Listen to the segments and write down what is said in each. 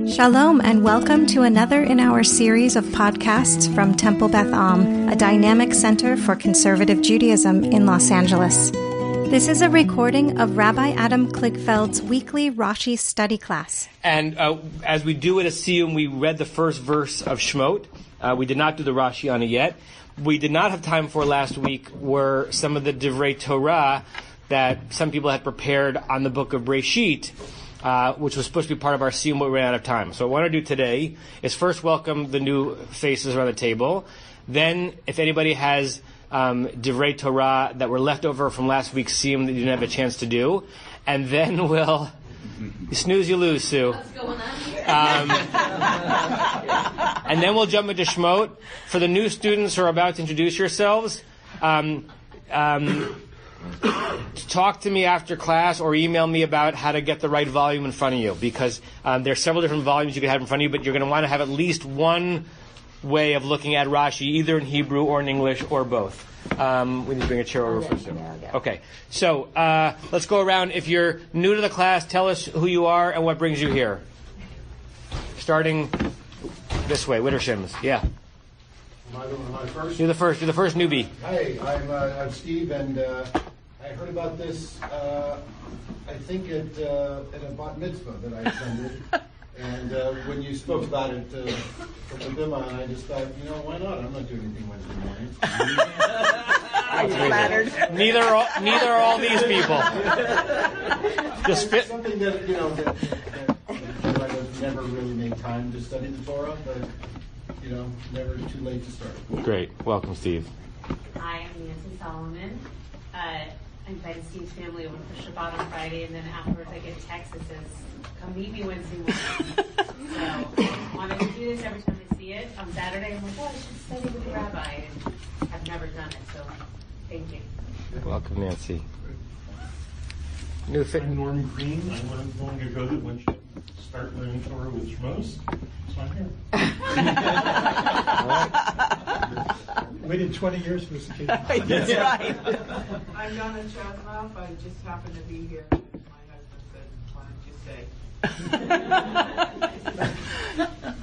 Shalom and welcome to another in our series of podcasts from Temple Beth Am, a dynamic center for conservative Judaism in Los Angeles. This is a recording of Rabbi Adam Kligfeld's weekly Rashi study class. And as we do at Asiyum, we read the first verse of Shemot. We did not do the Rashi on it yet. We did not have time for last week were some of the Divrei Torah that some people had prepared on the book of Breshit, which was supposed to be part of our Asiyum, but we ran out of time. So what I want to do today is first welcome the new faces around the table. Then, if anybody has Divrei Torah that were left over from last week's Asiyum that you didn't have a chance to do, and then we'll... You snooze, you lose, Sue. What's going on? And then we'll jump into Shemot. For the new students who are about to introduce yourselves, talk to me after class or email me about how to get the right volume in front of you, because there are several different volumes you can have in front of you, but you're going to want to have at least one way of looking at Rashi, either in Hebrew or in English or both. We need to bring a chair over for Sue. Okay, so let's go around. If you're new to the class, tell us who you are and what brings you here. Starting this way, Wittershims. Yeah. Am I first? You're the first newbie. Hi, I'm Steve, and I heard about this, I think at a bat mitzvah that I attended. And when you spoke about it from the bimah, I just thought, why not? I'm not doing anything Wednesday morning. I'm flattered. Neither are all these people. Just fit. Something that I never really made time to study the Torah, but never too late to start. Great. Welcome, Steve. Hi, I'm Nancy Solomon. I invited Steve's family over for Shabbat on Friday, and then afterwards I get a text that says, come meet me Wednesday morning. So I wanted to do this every time I see it. On Saturday, I'm like, I should study with the Rabbi, and I've never done it, so thank you. Welcome, Nancy. I'm Norm Green. I'm one of the long ago that went to start learning Torah with Shmos, so I'm here. Waited 20 years for this occasion. That's right. I'm Donna Chazanoff. I just happened to be here. My husband said, why don't you stay?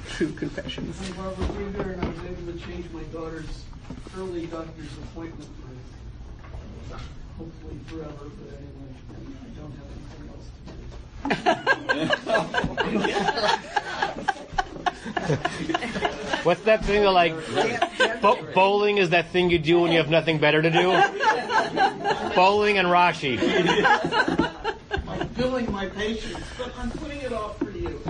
True confessions. I'm Barbara Krieger, and I was able to change my daughter's early doctor's appointment for hopefully forever, but anyway, I don't have anything else to do. What's that thing that, like, bowling is that thing you do when you have nothing better to do? Bowling and Rashi. I'm billing my patients, but I'm putting it off for you.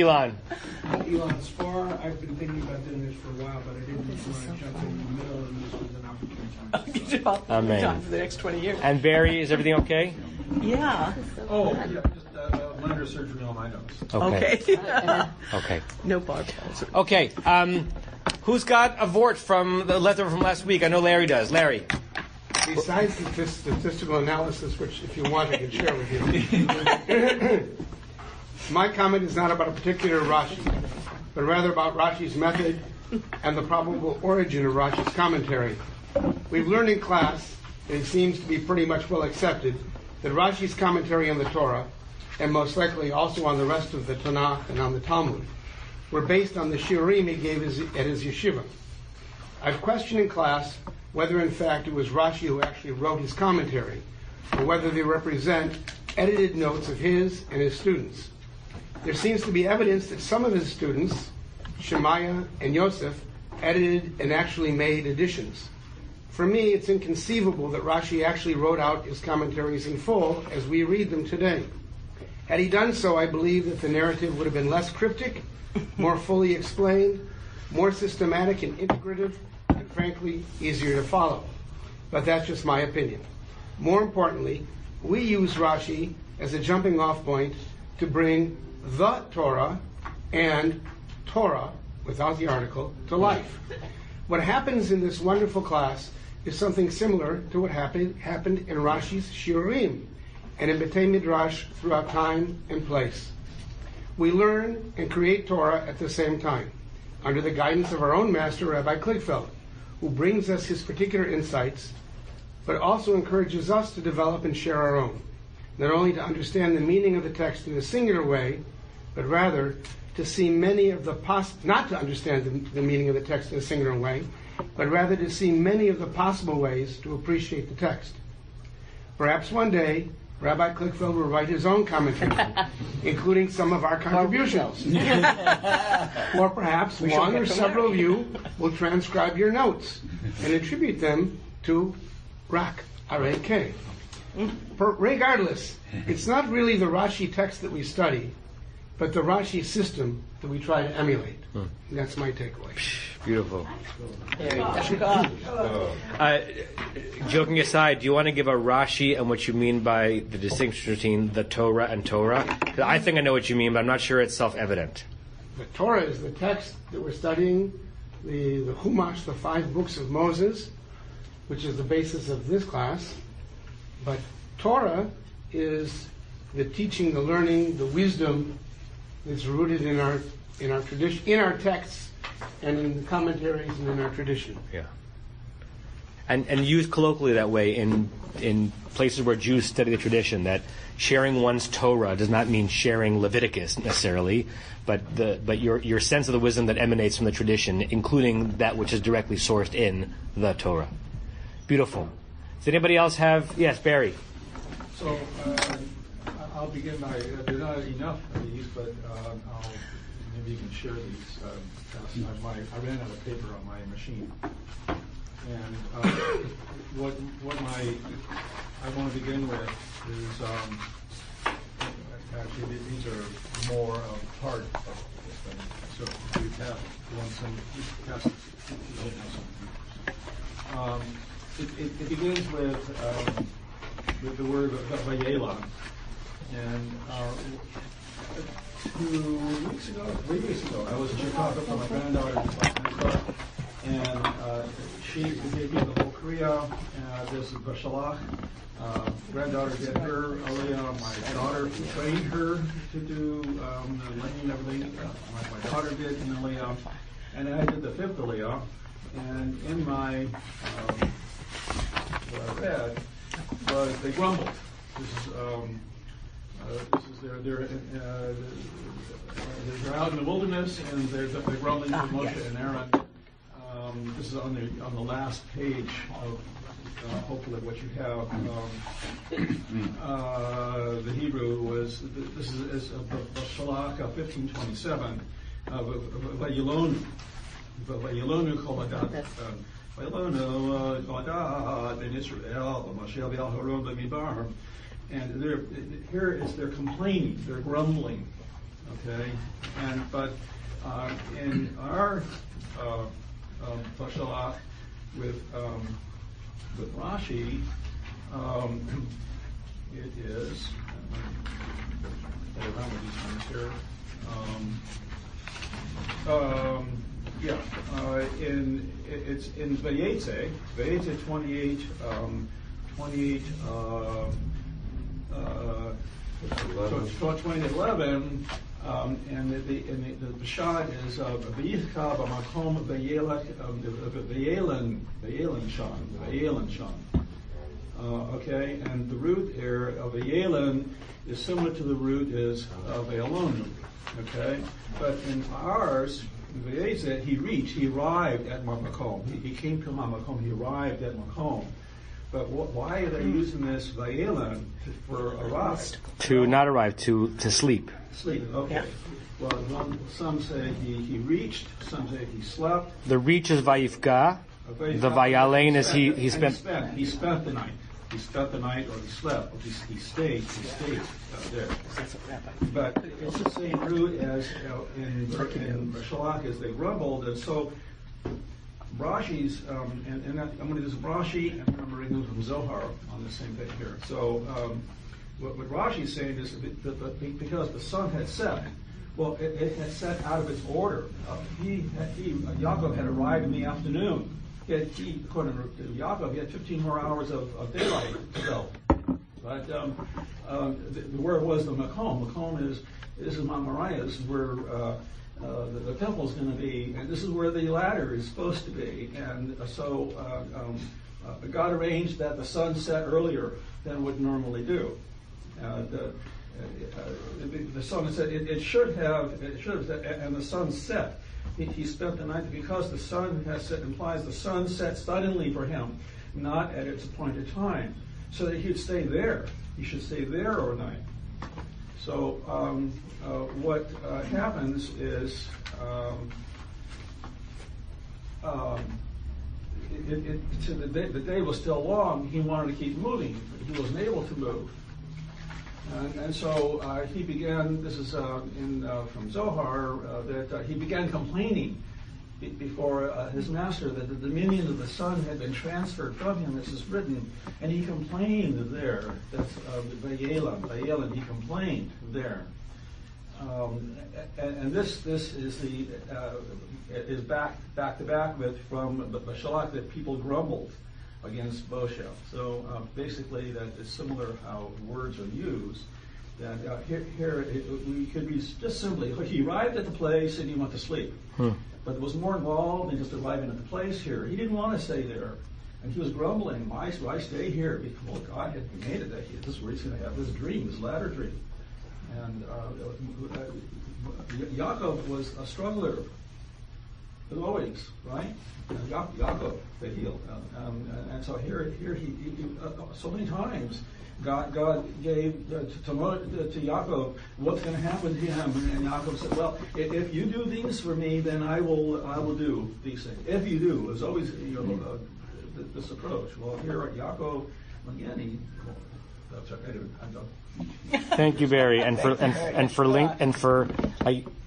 Elon. Elon Spar, I've been thinking about doing this for a while, but I didn't want to jump in the middle, and this was an opportunity. Amen. Time for the next 20 years. And Barry, is everything okay? Yeah. Oh, yeah, just minor surgery on my nose. Okay. Okay. No Barb. Okay. Who's got a vort from the leftover from last week? I know Larry does. Larry. Besides the statistical analysis, which if you want I can share with you, my comment is not about a particular Rashi, but rather about Rashi's method and the probable origin of Rashi's commentary. We've learned in class, and it seems to be pretty much well accepted, that Rashi's commentary on the Torah, and most likely also on the rest of the Tanakh and on the Talmud, were based on the shiurim he gave at his yeshiva. I've questioned in class whether in fact it was Rashi who actually wrote his commentary, or whether they represent edited notes of his and his students. There seems to be evidence that some of his students, Shemaiah and Yosef, edited and actually made additions. For me, it's inconceivable that Rashi actually wrote out his commentaries in full as we read them today. Had he done so, I believe that the narrative would have been less cryptic, more fully explained, more systematic and integrative, and frankly, easier to follow. But that's just my opinion. More importantly, we use Rashi as a jumping off point to bring the Torah and Torah, without the article, to life. What happens in this wonderful class is something similar to what happened in Rashi's Shiurim and in B'tei Midrash throughout time and place. We learn and create Torah at the same time, under the guidance of our own master, Rabbi Kligfeld, who brings us his particular insights, but also encourages us to develop and share our own, not only to understand the meaning of the text in a singular way, but rather to see many of the not to understand the meaning of the text in a singular way, but rather to see many of the possible ways to appreciate the text. Perhaps one day, Rabbi Kligfeld will write his own commentary, including some of our contributions. Or perhaps one or several of you will transcribe your notes and attribute them to Rak, R-A-K. Regardless, it's not really the Rashi text that we study, but the Rashi system that we try to emulate. That's my takeaway. Beautiful. There you go. Joking aside, do you want to give a Rashi and what you mean by the distinction between the Torah and Torah? 'Cause I think I know what you mean, but I'm not sure it's self-evident. The Torah is the text that we're studying, the Chumash, the 5 books of Moses, which is the basis of this class. But Torah is the teaching, the learning, the wisdom that's rooted in our tradition, in our texts, and in the commentaries and in our tradition. Yeah. And used colloquially that way in places where Jews study the tradition, that sharing one's Torah does not mean sharing Leviticus necessarily, but your sense of the wisdom that emanates from the tradition, including that which is directly sourced in the Torah. Beautiful. Does anybody else have? Yes, Barry. So I'll begin by, there are not enough of these, but maybe you can share these. I ran out of paper on my machine. And I want to begin with is, actually these are more of part of this thing. So we have it begins with the word Vayela. And 3 weeks ago, I was in Chicago for my granddaughter's car, and she gave me the whole Kriya. This is Bashalach. Granddaughter did her Aliyah. My daughter trained her to do the lane and everything. My daughter did an Aliyah, and I did the 5th Aliyah. And in my what I read was they grumbled. This is they're out in the wilderness and they're grumbling to Moshe and Aaron. This is on the last page of hopefully what you have. The Hebrew was this is Shalach 15:27. Vayilonu kol Vayilonu Gadat ben Israel Moshe Haron b'Midbar. And here is they're complaining, they're grumbling, okay. But in our Bashalach with Rashi, it is. Play around with these things here. It's in Vayetze 28. 2011, and the Bashad is V'yichka b'makom V'yelan Shan. Okay, and the root there of V'yelan is similar to the root is V'yelonu. Okay, but in ours, V'yezet, he arrived at Makom. He came to Makom. He arrived at Makom. But why are they using this Vayelan for arrive? To not arrive, to sleep. Sleep, okay. Yeah. Well, some say he reached, some say he slept. The reach is Vayifka. The Vayalein is he spent. He spent the night. He spent the night, or he slept, or he stayed there. But it's the same root as in Shalach as they grumbled, and so Rashi's, and I'm going to do some Rashi, and I'm reading from Zohar on the same page here. So what Rashi's saying is that because the sun had set, well, it had set out of its order. Yaakov had arrived in the afternoon. According to Yaakov, he had 15 more hours of daylight to go. But where was the Makom? Makom this is Mount Moriah. This is where the temple is going to be, and this is where the ladder is supposed to be. And so God arranged that the sun set earlier than would normally do. the sun said it should have, and the sun set. He spent the night because the sun has set implies the sun set suddenly for him, not at its appointed time, so that he'd stay there. He should stay there overnight. So what happens is the day was still long. He wanted to keep moving, but he wasn't able to move. And so he began, this is from Zohar, that he began complaining before his master that the dominion of the sun had been transferred from him, this is written, and he complained there. That's Vayelan, he complained there. And this is the is back to back with from Bashalak that people grumbled against Moshe. So basically, that is similar how words are used. That here we could be just simply he arrived at the place and he went to sleep. But there was more involved than just arriving at the place here. He didn't want to stay there, and he was grumbling, "Why stay here? Because God had made it that this is where he's going to have this dream, this latter dream." And Yaakov was a struggler, as always, right? Yaakov, the heel, and so here he so many times God gave to Yaakov what's going to happen to him, and Yaakov said, "Well, if you do these for me, then I will do these things. If you do," it's always this approach. Well, here at Yaakov again, I'm done. Thank you, Barry, and for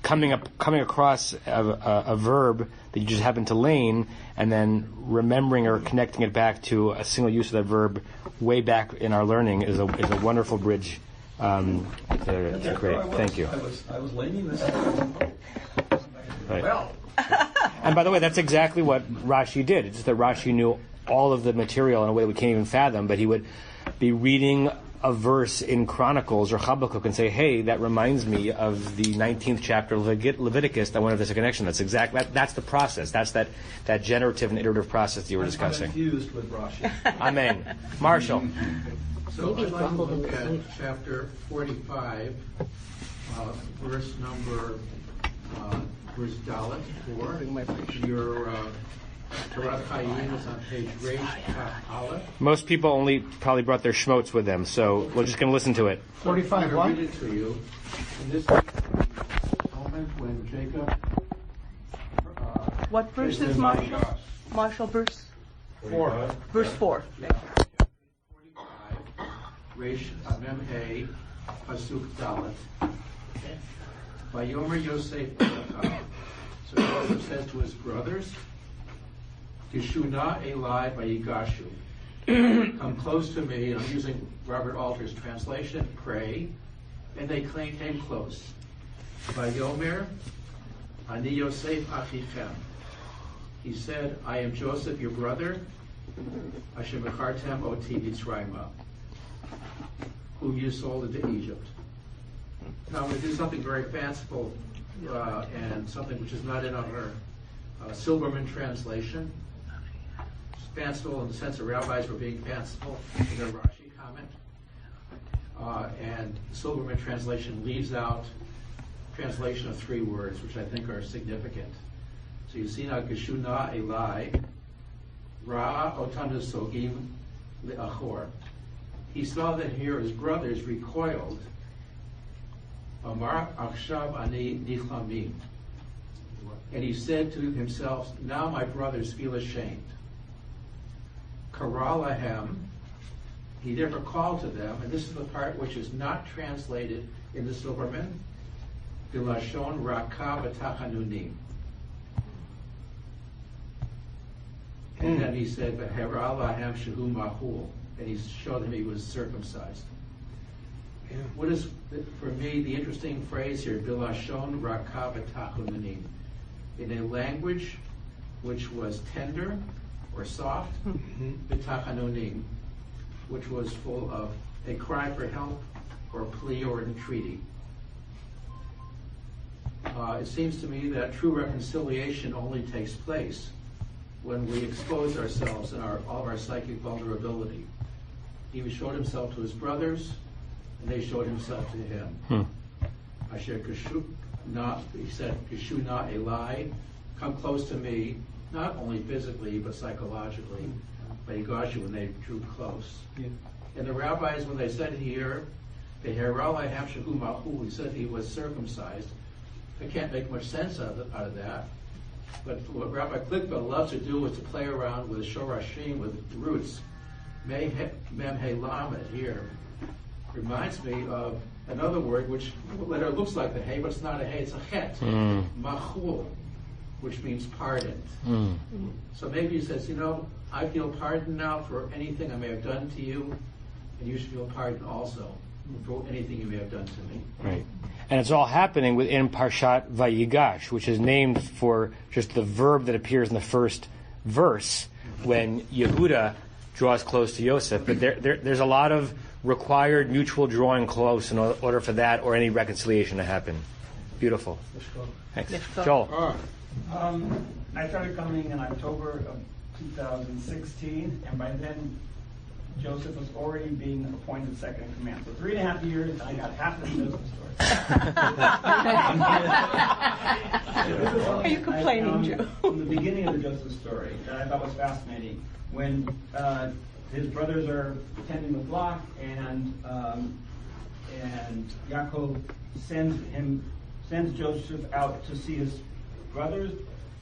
coming across a verb that you just happen to lane, and then remembering or connecting it back to a single use of that verb way back in our learning is a wonderful bridge. It's great. Thank you. I was laning this. Right. Well. And by the way, that's exactly what Rashi did. It's just that Rashi knew all of the material in a way that we can't even fathom, but he would be reading a verse in Chronicles or Habakkuk and say, "Hey, that reminds me of the 19th chapter of Leviticus. I wonder if there's a connection." That's the process. That's that generative and iterative process that you were discussing. I'm confused with Rashi. Amen. Marshall. So I'd like to look at chapter 45, verse Dalet 4. Your Torah Chaim is on page Reish Aleph. Most people only probably brought their schmotes with them, so we're just going to listen to it. 45 I'm what? going to read it to you. And this is the moment when Jacob... What verse is Marshall? Marshall, verse 4. Verse 4. 45, Reish Mem Hey, Pasuk Dalet. Vayomer Yosef Elachai. So Joseph says to his brothers, Geshuna Elai Vayigashu. Come close to me. I'm using Robert Alter's translation. Pray, and they came close. Vayomer Ani Yosef Achichem. He said, "I am Joseph, your brother. Asher Mechartem Oti Mitzrayma, whom you sold into Egypt." Now I'm going to do something very fanciful and something which is not in our Silberman translation. Fanciful in the sense that rabbis were being fanciful in their Rashi comment. And Silberman translation leaves out translation of 3 words, which I think are significant. So you see now, Geshuna Elai, Ra Otanu Sogim Le'achor. He saw that here his brothers recoiled. Amar Achshav Ani Nichlamim. And he said to himself, "Now my brothers feel ashamed." Karalahem, he therefore called to them, and this is the part which is not translated in the Silberman, Bilashon Raka B'tachanunim. And then he said, V'heralahem Shehu Mahul, and he showed him he was circumcised. Yeah. What is, for me, the interesting phrase here, Bilashon Raka B'tachanunim, in a language which was tender or soft, B'tachanunim, which was full of a cry for help or plea or entreaty. It seems to me that true reconciliation only takes place when we expose ourselves and all of our psychic vulnerability. He showed himself to his brothers, and they showed himself to him. Asher Kashu na, he said, Kashu na Eli, come close to me, not only physically, but psychologically. But he got you when they drew close. Yeah. And the rabbis, when they said here, the Heralai Hamshahu Mahu, he said he was circumcised. I can't make much sense out of that. But what Rabbi Kligfeld loves to do is to play around with shorashim, with roots. Mem he lamed here reminds me of another word which letter looks like the hey, but it's not a hey, it's a het. Machul, which means pardoned. So maybe he says, I feel pardoned now for anything I may have done to you, and you should feel pardoned also for anything you may have done to me. Right. And it's all happening within Parshat Vayigash, which is named for just the verb that appears in the first verse when Yehuda draws close to Yosef. But there's a lot of required mutual drawing close in order for that or any reconciliation to happen. Beautiful. Thanks. Joel. I started coming in October of 2016, and by then Joseph was already being appointed second in command. So 3.5 years, I got half of the Joseph story. Are you complaining, Joe? From the beginning of the Joseph story that I thought was fascinating, when his brothers are tending the flock, and Yaakov sends Joseph out to see his brothers.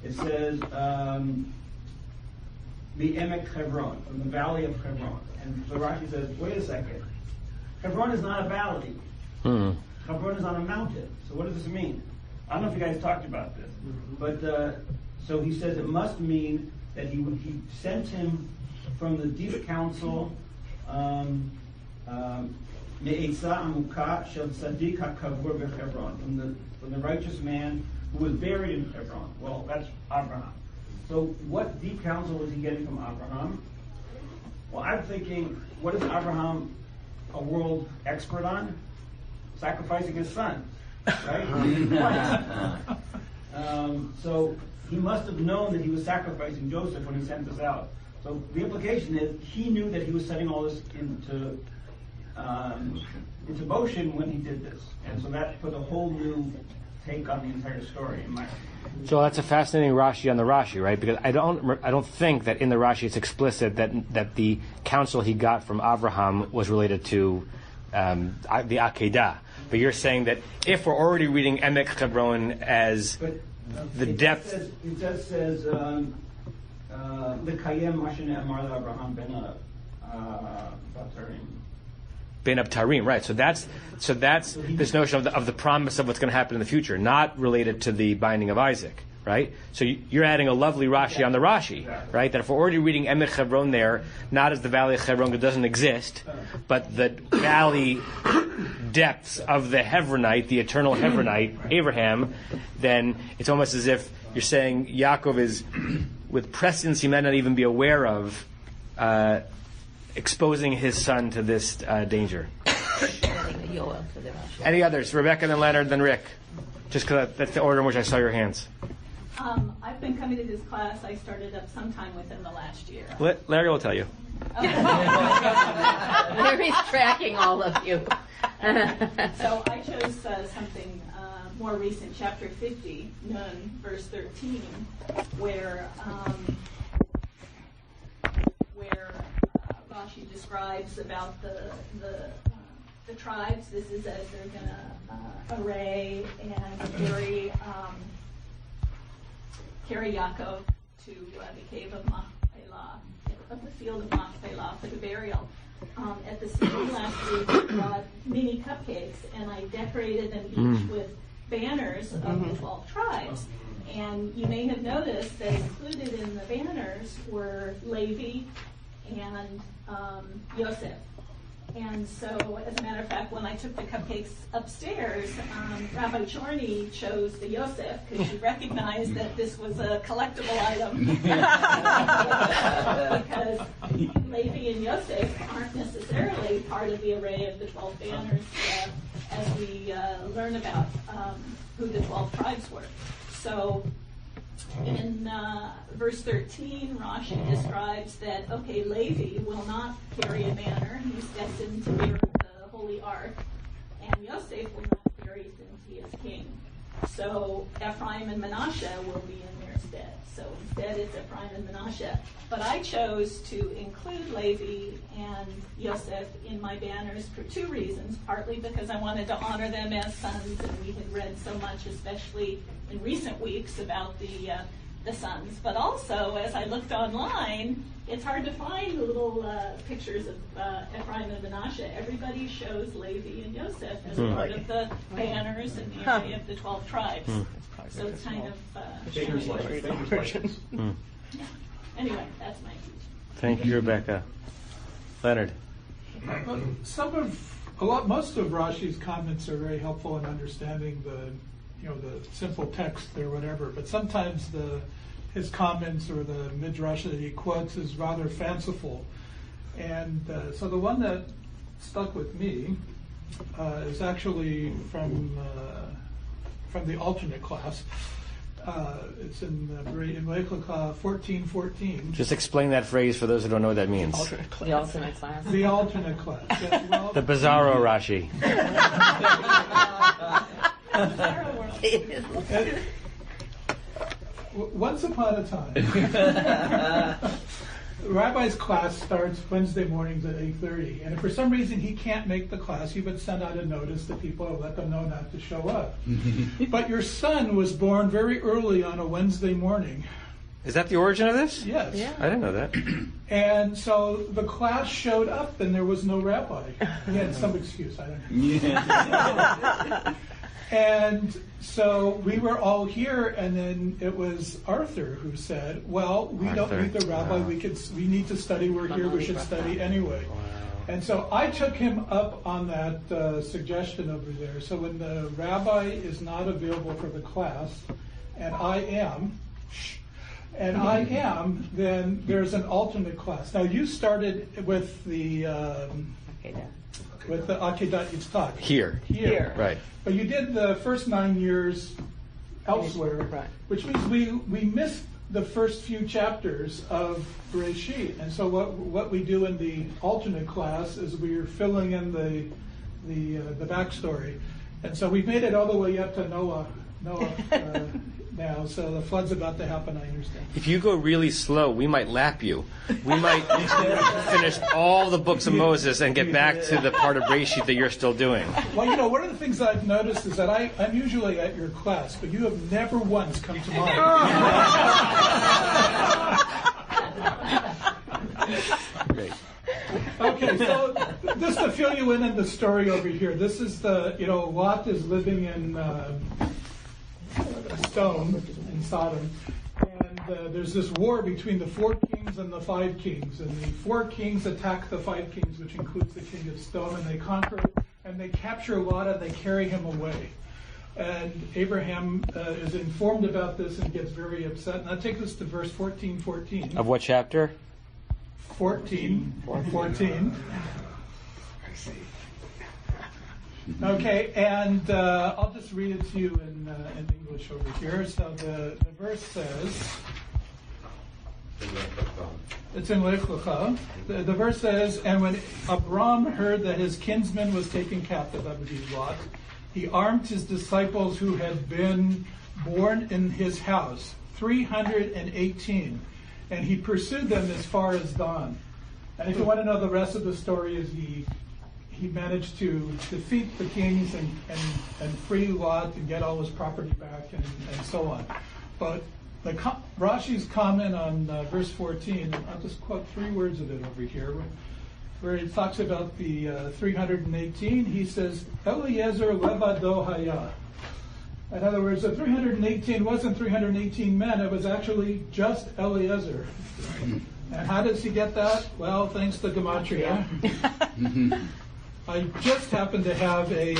It says the Emek Hebron, from the valley of Hebron. And so Rashi says, wait a second. Hebron is not a valley. Hebron is on a mountain. So what does this mean? I don't know if you guys talked about this. But so he says it must mean that he sent him from the deep council, Me'etza Amuka Shel Tzadik HaKavur B'Hebron, from the righteous man who was buried in Hebron. Well, that's Abraham. So what deep counsel was he getting from Abraham? Well, I'm thinking, what is Abraham a world expert on? Sacrificing his son, right? So he must have known that he was sacrificing Joseph when he sent this out. So the implication is he knew that he was setting all this into motion when he did this. And so that put a whole new take on the entire story in my opinion. So that's a fascinating Rashi on the Rashi, right? Because I don't think that in the Rashi it's explicit that the counsel he got from Abraham was related to the Akedah. But you're saying that if we're already reading Emek Hebron as the depth, it just says L'kayem Mashane Amar Abraham ben Batarim. Ben Abtarim, right? So that's this notion of the promise of what's going to happen in the future, not related to the binding of Isaac, right? So you're adding a lovely Rashi on the Rashi, right? That if we're already reading Emek Hebron there, not as the valley of Hebron, it doesn't exist, but the valley depths of the Hebronite, the eternal Hebronite, Abraham, then it's almost as if you're saying Yaakov is, with prescience he might not even be aware of, exposing his son to this danger. Any others? Rebecca, then Leonard, then Rick. Just because that's the order in which I saw your hands. I've been coming to this class. I started up sometime within the last year. Larry will tell you. Larry's tracking all of you. So I chose something more recent, chapter 50, Nun, verse 13, where Rashi describes about the tribes. This is as they're going to array and carry Yaakov to the cave of Machpelah, of the field of Machpelah for the burial. At the singing last week, I brought mini cupcakes, and I decorated them each with banners of the 12 tribes. And you may have noticed that included in the banners were Levi and Yosef. And so, as a matter of fact, when I took the cupcakes upstairs, Rabbi Chorny chose the Yosef because she recognized that this was a collectible item. Because Levi and Yosef aren't necessarily part of the array of the 12 banners as we learn about who the 12 tribes were. So, in verse 13, Rashi describes that, Levi will not carry a banner. He's destined to bear the holy ark. and Yosef will not bury since he is king. So Ephraim and Manasseh will be in their stead. So instead it's Ephraim and Manasseh. But I chose to include Levi and Yosef in my banners for two reasons. Partly because I wanted to honor them as sons, and we had read so much, especially in recent weeks, about the sons. But also, as I looked online, it's hard to find the little pictures of Ephraim and Manasseh. Everybody shows Levi and Yosef as part of the banners and the array of the 12 tribes. So it's kind of... Yeah. Anyway, that's my piece. Thank you, Rebecca. Leonard. Most of Rashi's comments are very helpful in understanding the simple text or whatever. But sometimes his comments or the midrash that he quotes is rather fanciful. And so the one that stuck with me is actually from the alternate class. It's in Kligfeld 14:14. Just explain that phrase for those who don't know what that means. The alternate class. The alternate class. Yes, well, The Bizarro Rashi. Once upon a time, Rabbi's class starts Wednesday mornings at 8:30, and if for some reason he can't make the class, he would send out a notice to people to let them know not to show up. But your son was born very early on a Wednesday morning. Is that the origin of this? Yes. Yeah. I didn't know that. And so the class showed up, and there was no rabbi. He had some excuse, I don't know. And so we were all here, and then it was Arthur who said, well, we don't need the rabbi, we need to study, we're here, we should study anyway. Wow. And so I took him up on that suggestion over there. So when the rabbi is not available for the class, and I am, then there's an alternate class. Now you started with the Akedat Yitzchak. Here. Right. But you did the first 9 years elsewhere, right, which means we missed the first few chapters of Bereshit. And so what we do in the alternate class is we're filling in the backstory. And so we've made it all the way up to Noah now. So the flood's about to happen, I understand. If you go really slow, we might lap you. We might finish all the books of Moses and get back to the part of Bereshit that you're still doing. Well, one of the things I've noticed is that I'm usually at your class, but you have never once come to mine. Great. Okay, so just to fill you in the story over here, this is Lot is living in stone in Sodom, and there's this war between the 4 kings and the 5 kings, and the 4 kings attack the 5 kings, which includes the king of Stone, and they conquer and they capture Lot and they carry him away. And Abraham is informed about this and gets very upset. And that takes us to verse 14:14. Of what chapter? 14. Okay, and I'll just read it to you in English over here. So the verse says, it's in Kligfeld. The verse says, and when Abram heard that his kinsman was taken captive, that would be Lot, he armed his disciples who had been born in his house, 318, and he pursued them as far as Dan. And if you want to know the rest of the story, is he managed to defeat the kings and free Lot and get all his property back and so on. But Rashi's comment on verse 14, I'll just quote 3 words of it over here, where he talks about the 318. He says, Eliezer levado haya. In other words, the 318 wasn't 318 men, it was actually just Eliezer. And how does he get that? Well, thanks to Gematria. I just happen to have a...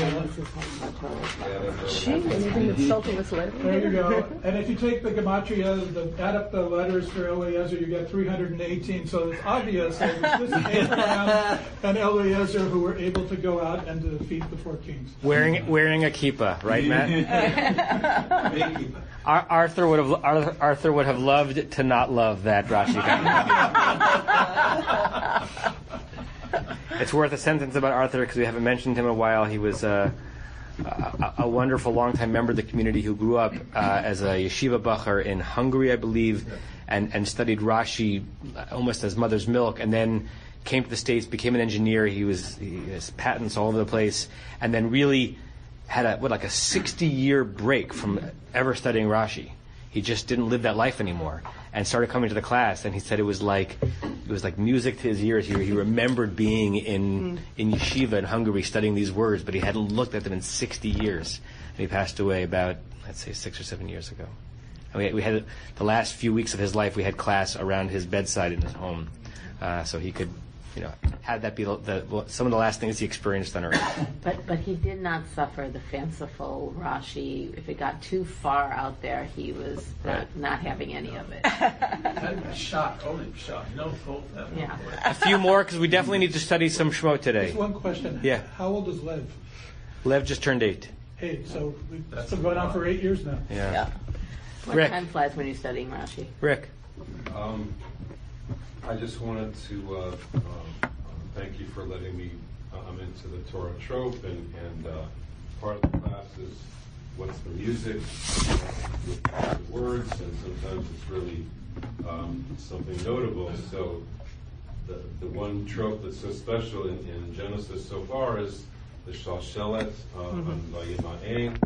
There you go. And if you take the Gematria, add up the letters for Eliezer, you get 318. So it's obvious that it was this Abraham and Eliezer who were able to go out and to defeat the 4 kings. Wearing a kippah, right, Matt? Arthur would have loved to not love that Rashi comment. It's worth a sentence about Arthur because we haven't mentioned him in a while. He was a wonderful, longtime member of the community who grew up as a yeshiva bacher in Hungary, I believe, and studied Rashi almost as mother's milk, and then came to the States, became an engineer. He has patents all over the place, and then really had a 60-year break from ever studying Rashi. He just didn't live that life anymore, and started coming to the class. And he said it was like music to his ears. He remembered being in yeshiva in Hungary studying these words, but he hadn't looked at them in 60 years. And he passed away about, let's say, 6 or 7 years ago. And we had the last few weeks of his life. We had class around his bedside in his home, so he could, have that be some of the last things he experienced on earth. But he did not suffer the fanciful Rashi. If it got too far out there, he was not having any of it. Shot, only shot. No hope that one. Yeah. A few more, because we definitely need to study some Shemot today. Just one question. Yeah. How old is Lev? Lev just turned 8. 8. So we've been going on for 8 years now. Yeah. What time flies when you're studying Rashi? Rick. I just wanted to thank you for letting me. I'm into the Torah trope, and part of the class is what's the music with the words, and sometimes it's really something notable. So the one trope that's so special in Genesis so far is the Shalshelet on Vayima'en.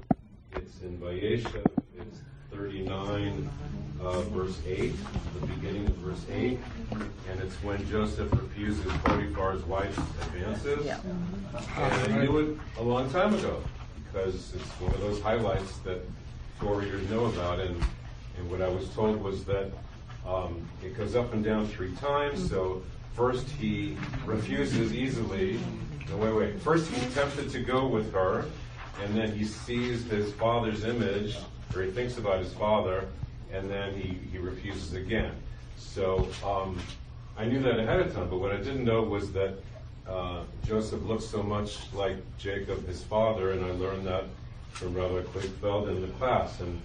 It's in Vayeshev. It's 39, verse 8, the beginning of verse 8, and it's when Joseph refuses Potiphar's wife's advances. Yeah. And I knew it a long time ago, because it's one of those highlights that Torah readers know about, and what I was told was that it goes up and down 3 times, so first he refuses easily. No, wait. First he's tempted to go with her, and then he sees his father's image, or he thinks about his father, and then he refuses again. So I knew that ahead of time, but what I didn't know was that Joseph looked so much like Jacob, his father, and I learned that from Rabbi Kligfeld in the class. And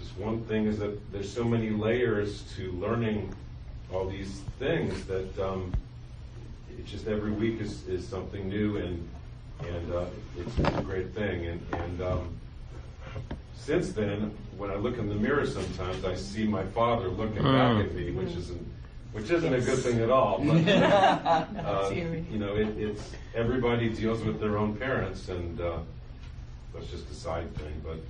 just one thing is that there's so many layers to learning all these things that it just every week is something new, and it's a great thing. And since then, when I look in the mirror sometimes, I see my father looking back at me, which isn't a good thing at all. But it's everybody deals with their own parents, and that's just a side thing. But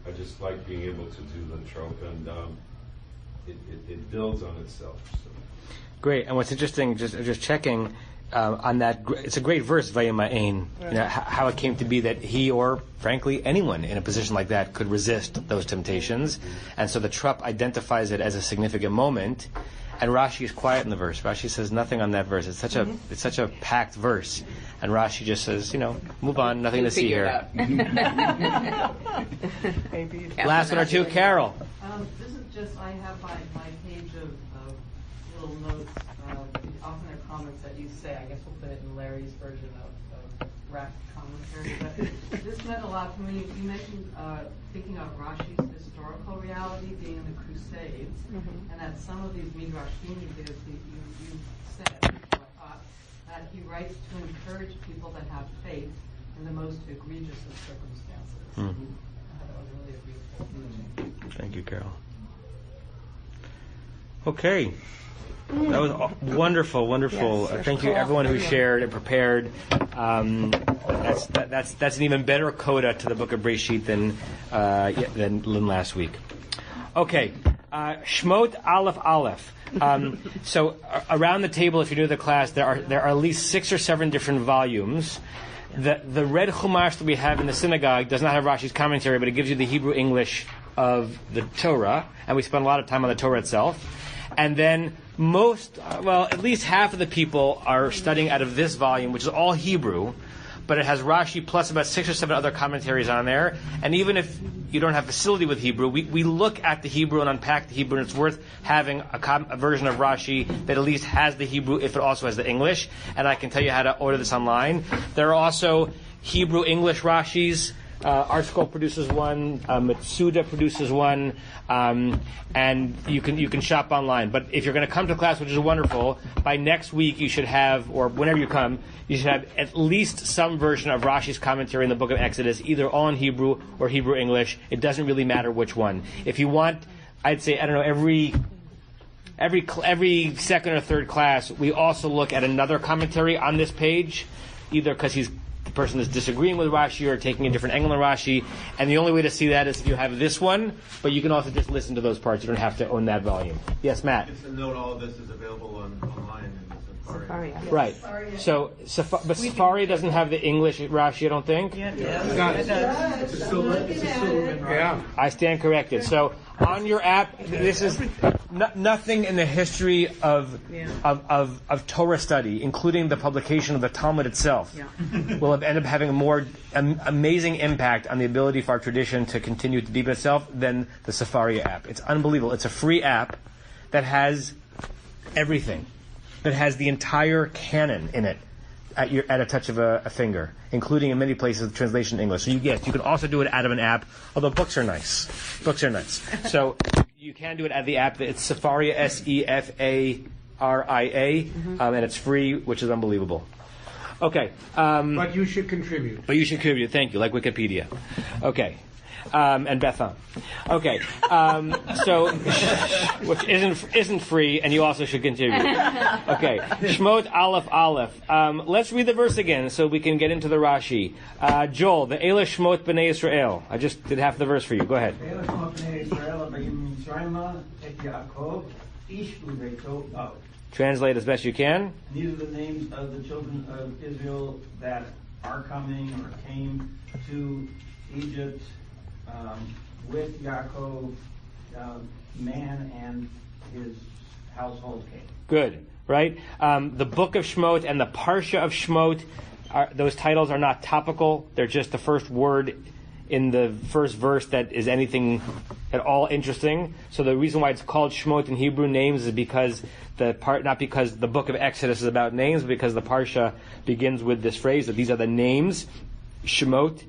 I just like being able to do the trope, and it builds on itself. So. Great. And what's interesting, just checking. On that, it's a great verse, Vayima'en, how it came to be that he, or frankly anyone in a position like that, could resist those temptations, and so the Trupp identifies it as a significant moment, and Rashi is quiet in the verse. Rashi says nothing on that verse. It's such a packed verse, and Rashi just says, move on, nothing to see here. Last one or two, Carol. This is just, I have my page of little notes. Often there are comments that you say. I guess we'll put it in Larry's version of Rack commentary. But this meant a lot to me. You mentioned thinking of Rashi's historical reality being in the Crusades, and that some of these midrashim you said, I thought, that he writes to encourage people that have faith in the most egregious of circumstances. I thought that was really a beautiful teaching. Thank you, Carol. Okay. That was wonderful. Yes, thank you, everyone who shared and prepared. That's an even better coda to the book of Breshit than last week. Okay, Shmot Aleph. So around the table, if you're new to the class, there are at least 6 or 7 different volumes. The red Chumash that we have in the synagogue does not have Rashi's commentary, but it gives you the Hebrew English of the Torah, and we spend a lot of time on the Torah itself. And then at least half of the people are studying out of this volume, which is all Hebrew, but it has Rashi plus about 6 or 7 other commentaries on there. And even if you don't have facility with Hebrew, we look at the Hebrew and unpack the Hebrew, and it's worth having a version of Rashi that at least has the Hebrew if it also has the English. And I can tell you how to order this online. There are also Hebrew-English Rashis Art School produces one, Matsuda produces one, and you can shop online. But if you're going to come to class, which is wonderful, by next week you should have, or whenever you come, you should have at least some version of Rashi's commentary in the book of Exodus, either all in Hebrew or Hebrew English. It doesn't really matter which one. If you want, I'd say, I don't know, every second or third class, we also look at another commentary on this page, either because the person is disagreeing with Rashi or taking a different angle on Rashi, and the only way to see that is if you have this one, but you can also just listen to those parts. You don't have to own that volume. Yes, Matt? Just to note, all of this is available online in the Safari. Right. So, but Safari doesn't have the English Rashi, I don't think? Yeah, It's a Silverman. Yeah. I stand corrected. So, on your app, this is nothing in the history of Torah study, including the publication of the Talmud itself, will have ended up having a more amazing impact on the ability for our tradition to continue to deepen itself than the Safari app. It's unbelievable. It's a free app that has everything, that has the entire canon in it at a touch of a finger, including in many places the translation in English. So you can also do it out of an app, although books are nice. So you can do it out of the app. It's Sefaria, Sefaria, and it's free, which is unbelievable. Okay. But you should contribute. Thank you, like Wikipedia. Okay. And Beth. Okay. So, which isn't free, and you also should contribute. Okay. Shmot Aleph Aleph. Let's read the verse again so we can get into the Rashi. Joel, the Eila Shmot B'nai Yisrael. I just did half the verse for you. Go ahead. Translate as best you can. These are the names of the children of Israel that are coming or came to Egypt with Yaakov, man and his household came. Good, right? The book of Shmot and the Parsha of Shmot, those titles are not topical. They're just the first word in the first verse that is anything at all interesting. So the reason why it's called Shmot in Hebrew names is because not because the book of Exodus is about names, but because the Parsha begins with this phrase that these are the names, Shmot.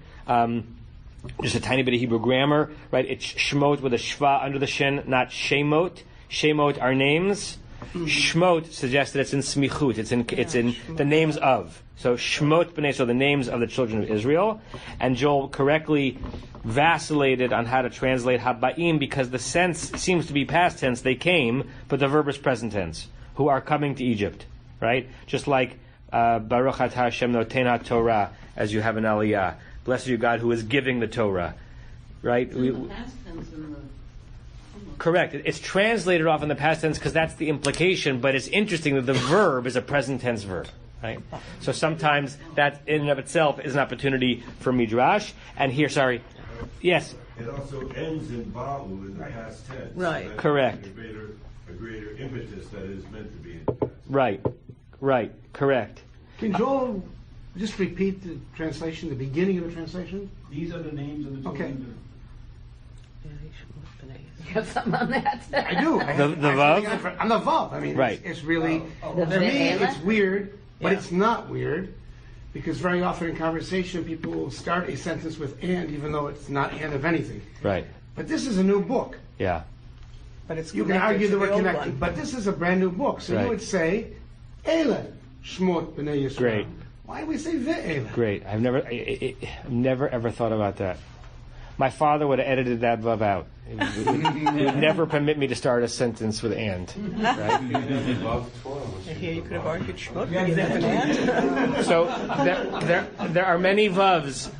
Just a tiny bit of Hebrew grammar, right? It's Shmot with a shva under the shin, not Shemot. Shemot are names. Shmot suggests that it's in smichut. It's in the names of. So Shmot b'nei, so the names of the children of Israel. And Joel correctly vacillated on how to translate Habaim because the sense seems to be past tense. They came, but the verb is present tense. Who are coming to Egypt, right? Just like Baruch atah Hashem noten haTorah, as you have in Aliyah. Blessed are you, God, who is giving the Torah. Right? Correct. It's translated off in the past tense because that's the implication, but it's interesting that the verb is a present tense verb. Right? So sometimes that in and of itself is an opportunity for Midrash. And here, yes? It also ends in Ba'u in the past tense. Right. So correct. A greater impetus that is meant to be in the past. Right. Correct. Can Joel just repeat the translation, the beginning of the translation? These are the names of the children. You have something on that? I do. The Vav? On the Vav. I mean, right. It's really, for me, it's weird, but it's not weird, because very often in conversation, people will start a sentence with and, even though it's not and of anything. Right. But this is a new book. Yeah. But it's you can argue that we're connected, but this is a brand new book. So you would say, Eila Shmot B'nai Yisrael. Great. Why do we say Ve'ela? Great. I've never ever thought about that. My father would have edited that Vav out. He would never permit me to start a sentence with and. Right? Here you could have argued Shmot. So there are many Vavs.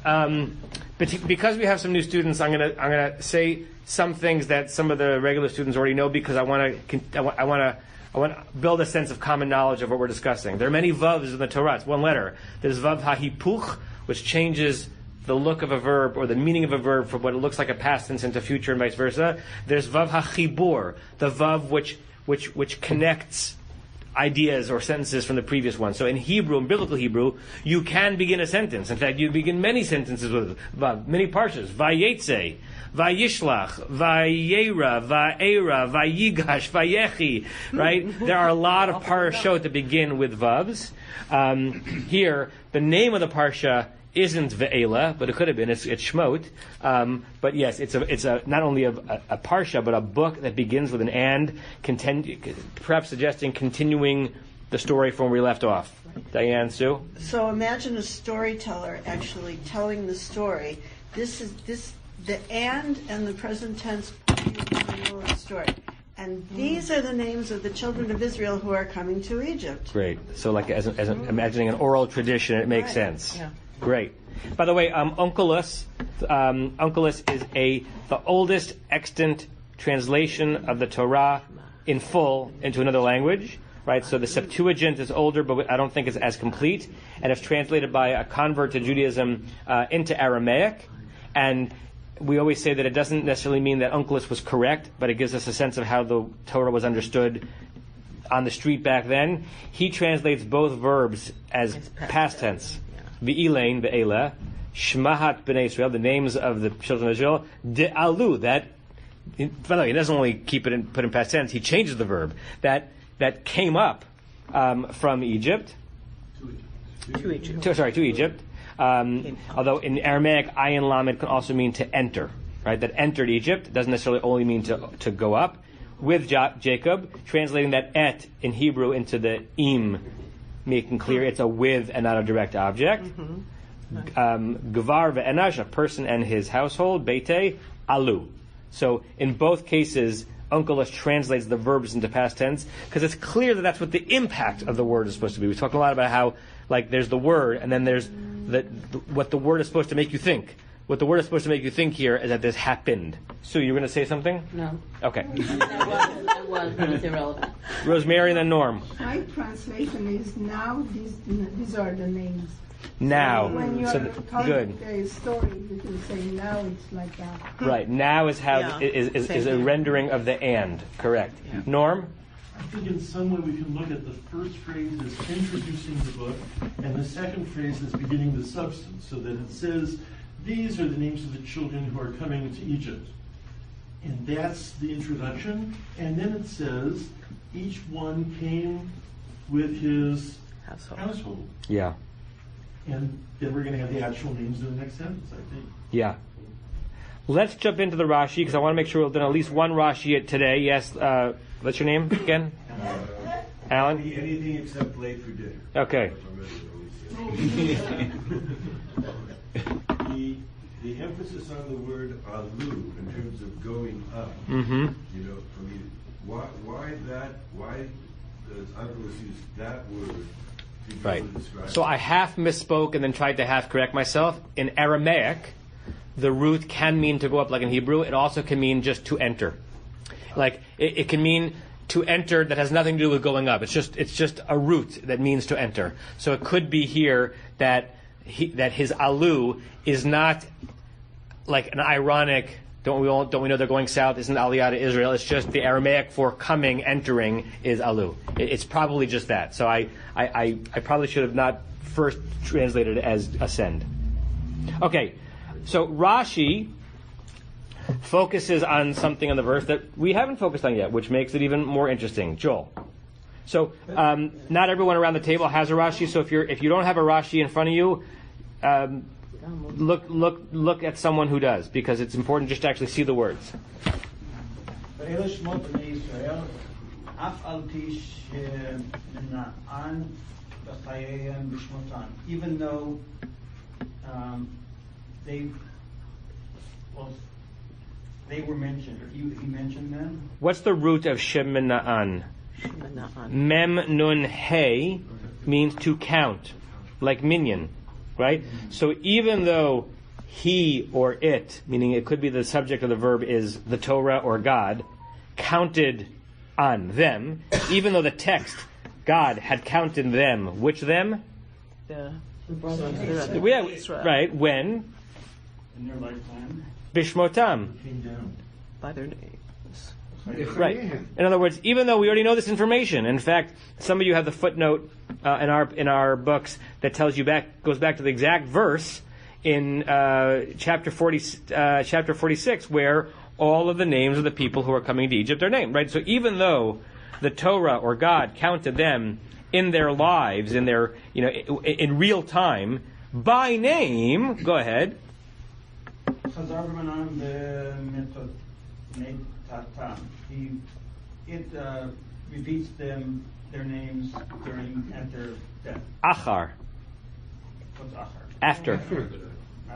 But because we have some new students, I'm gonna say some things that some of the regular students already know because I want to build a sense of common knowledge of what we're discussing. There are many Vavs in the Torah. It's one letter. There's Vav HaHipuch, which changes the look of a verb or the meaning of a verb from what it looks like a past tense into future and vice versa. There's Vav HaChibur, the Vav which connects ideas or sentences from the previous one. So in Hebrew, in biblical Hebrew, you can begin a sentence. In fact, you begin many sentences with Vav, many parshas. Vayetze, Vayishlach, Vayera, Va'era, Vayigash, Vayechi. Right? There are a lot of parashot that begin with Vavs. Here, the name of the parsha isn't Ve'ela, but it could have been. It's Shmot. But yes, it's a not only a parsha, but a book that begins with an and, perhaps suggesting continuing the story from where we left off. Diane, Sue? So imagine a storyteller actually telling the story. The and the present tense in the middle of the story. And these are the names of the children of Israel who are coming to Egypt. Great. So like as imagining an oral tradition, it makes sense. Yeah. Great. By the way, Onkelos is the oldest extant translation of the Torah in full into another language. Right, so the Septuagint is older, but I don't think it's as complete, and it's translated by a convert to Judaism into Aramaic. And we always say that it doesn't necessarily mean that Onkelos was correct, but it gives us a sense of how the Torah was understood on the street back then. He translates both verbs as past tense. V'ilein, ve'ela, shmahat b'nei Israel, the names of the children of Israel, de'alu, that, by the way, he doesn't only keep it put in past tense, he changes the verb, that came up from Egypt. To Egypt. Although in Aramaic, ayin lamed can also mean to enter, right? That entered Egypt doesn't necessarily only mean to go up. With Jacob, translating that et in Hebrew into the im, making clear it's a with and not a direct object. Gvar ve'enash, a person and his household. Beite, alu. So in both cases, Onkelos translates the verbs into past tense because it's clear that that's what the impact of the word is supposed to be. We talked a lot about how, like, there's the word and then there's what the word is supposed to make you think. What the word is supposed to make you think here is that this happened. Sue, you were going to say something? No. Okay. That was, but it's irrelevant. Rosemary and then Norm. My translation is now. These are the names. Now. So when you So are telling a story, you can say now it's like that. Right. Now is how is a rendering of the and. Correct. Yeah. Norm? I think in some way we can look at the first phrase as introducing the book and the second phrase as beginning the substance, so that it says, these are the names of the children who are coming to Egypt. And that's the introduction. And then it says, each one came with his household. Yeah. And then we're going to have the actual names in the next sentence, I think. Yeah. Let's jump into the Rashi, because I want to make sure we've done at least one Rashi today. Yes, what's your name again? Alan? Anything except late for dinner. Okay. The emphasis on the word alu in terms of going up. Mm-hmm. You know, I mean, why does Onkelos use that word? Right. So I half misspoke and then tried to half correct myself. In Aramaic, the root can mean to go up like in Hebrew. It also can mean just to enter. Like it can mean to enter that has nothing to do with going up. It's just a root that means to enter. So it could be here that his alu is not like an ironic. Don't we know they're going south? Isn't Aliyah to Israel? It's just the Aramaic for coming, entering is alu. It's probably just that. So I probably should have not first translated it as ascend. Okay, so Rashi focuses on something in the verse that we haven't focused on yet, which makes it even more interesting. Joel. So not everyone around the table has a Rashi. So if you don't have a Rashi in front of you, look at someone who does, because it's important just to actually see the words. Even though they were mentioned, or he mentioned them. What's the root of Shemina'an? Mem nun hey means to count, like minyan. Right? So even though he or it, meaning it could be the subject of the verb is the Torah or God, counted on them, even though the text, God had counted them, which them? The Right, when? In their lifetime. Bishmotam. Came down. By their names. Right. In other words, even though we already know this information, in fact, some of you have the footnote in our books that tells you goes back to the exact verse in chapter 46, where all of the names of the people who are coming to Egypt are named. Right. So even though the Torah or God counted them in their lives, in their in real time, by name. Go ahead. It repeats their names during after death. Achar. What's achar? After. I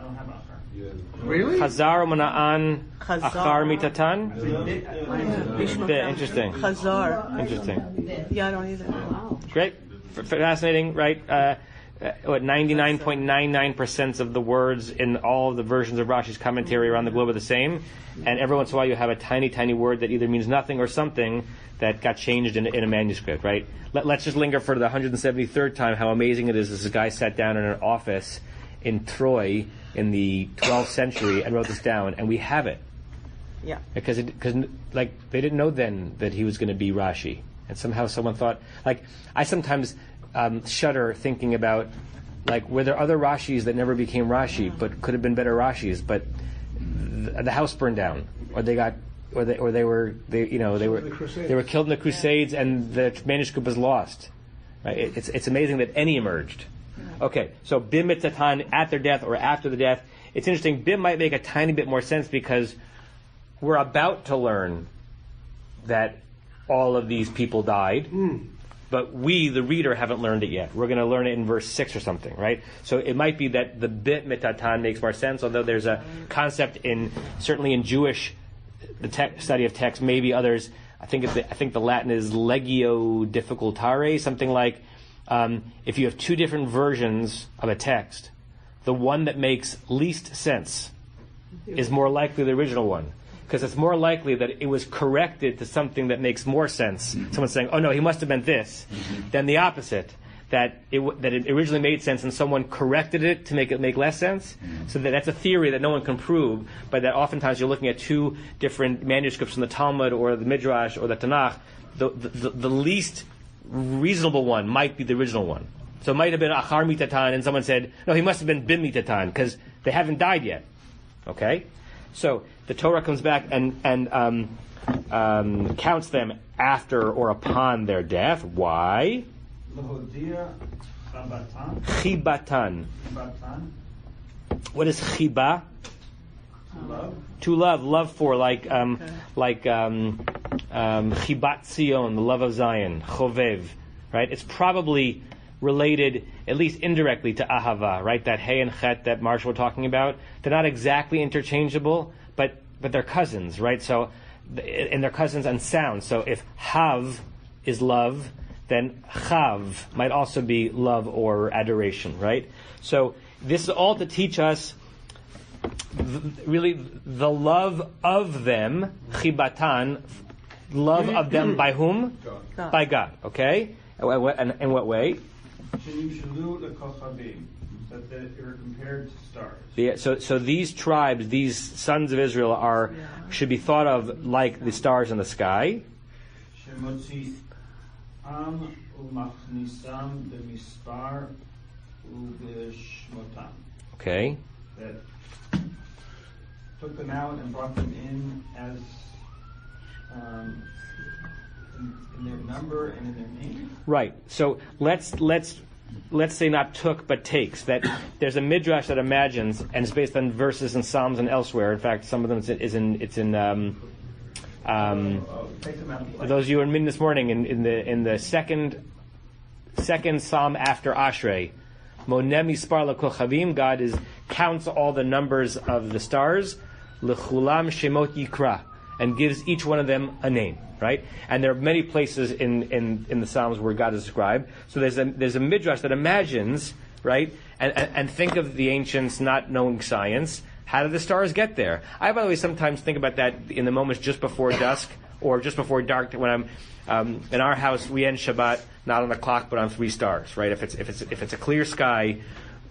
don't have achar. Yeah. Really? Chazar mana'an achar mitatan. Interesting. Chazar. Interesting. Yeah, I don't either. Wow. Great. Fascinating, right? 99.99% of the words in all of the versions of Rashi's commentary around the globe are the same, and every once in a while you have a tiny, tiny word that either means nothing or something that got changed in a manuscript, right? Let's just linger for the 173rd time how amazing it is. This guy sat down in an office in Troy in the 12th century and wrote this down, and we have it. Yeah. Because they didn't know then that he was going to be Rashi, and somehow someone thought, I sometimes shudder thinking about, were there other Rashis that never became Rashi but could have been better Rashis, but the house burned down, or they were killed in the Crusades, and the manuscript was lost. Right? It's amazing that any emerged. Okay, so Bim Mitzatan, at their death or after the death. It's interesting. Bim might make a tiny bit more sense because we're about to learn that all of these people died. But we, the reader, haven't learned it yet. We're going to learn it in verse 6 or something, right? So it might be that the bit mitatan makes more sense, although there's a concept certainly in Jewish study of text, maybe others. I think the Latin is legio difficultare, something like if you have two different versions of a text, the one that makes least sense is more likely the original one. Because it's more likely that it was corrected to something that makes more sense. Someone's saying, "Oh no, he must have meant this," than the opposite, that it originally made sense and someone corrected it to make it make less sense. So that's a theory that no one can prove, but that oftentimes you're looking at two different manuscripts from the Talmud or the Midrash or the Tanakh. The least reasonable one might be the original one. So it might have been Achar Mitatan, and someone said, "No, he must have been Bim Mitatan," because they haven't died yet. Okay. So the Torah comes back and counts them after or upon their death. Why? Chibatan. What is chiba? To love. Love for, chibat Zion, the love of Zion. Chovev. Right? It's probably related, at least indirectly, to ahava, right? That hey and chet that Marshall were talking about. They're not exactly interchangeable, but they're cousins, right? So, and they're cousins on sound. So if hav is love, then chav might also be love or adoration, right? So this is all to teach us really the love of them, chibatan, love of them by whom? God. By God, okay? And in what way? That they are compared to stars. Yeah, so these tribes, these sons of Israel, should be thought of like the stars in the sky. Okay. That took them out and brought them in as in their number and in their name. Right. So let's say not took but takes. That there's a midrash that imagines, and it's based on verses in Psalms and elsewhere. In fact, some of them it's in those of you who are in this morning in the second psalm after Ashrei, Monem Yispar L'Kochavim. God counts all the numbers of the stars, L'chulam Shemot Yikra, and gives each one of them a name. Right, and there are many places in the Psalms where God is described. So there's a midrash that imagines, right, and think of the ancients not knowing science. How did the stars get there? I, by the way, sometimes think about that in the moments just before dusk or just before dark. When I'm in our house, we end Shabbat not on the clock but on 3 stars. Right, if it's a clear sky,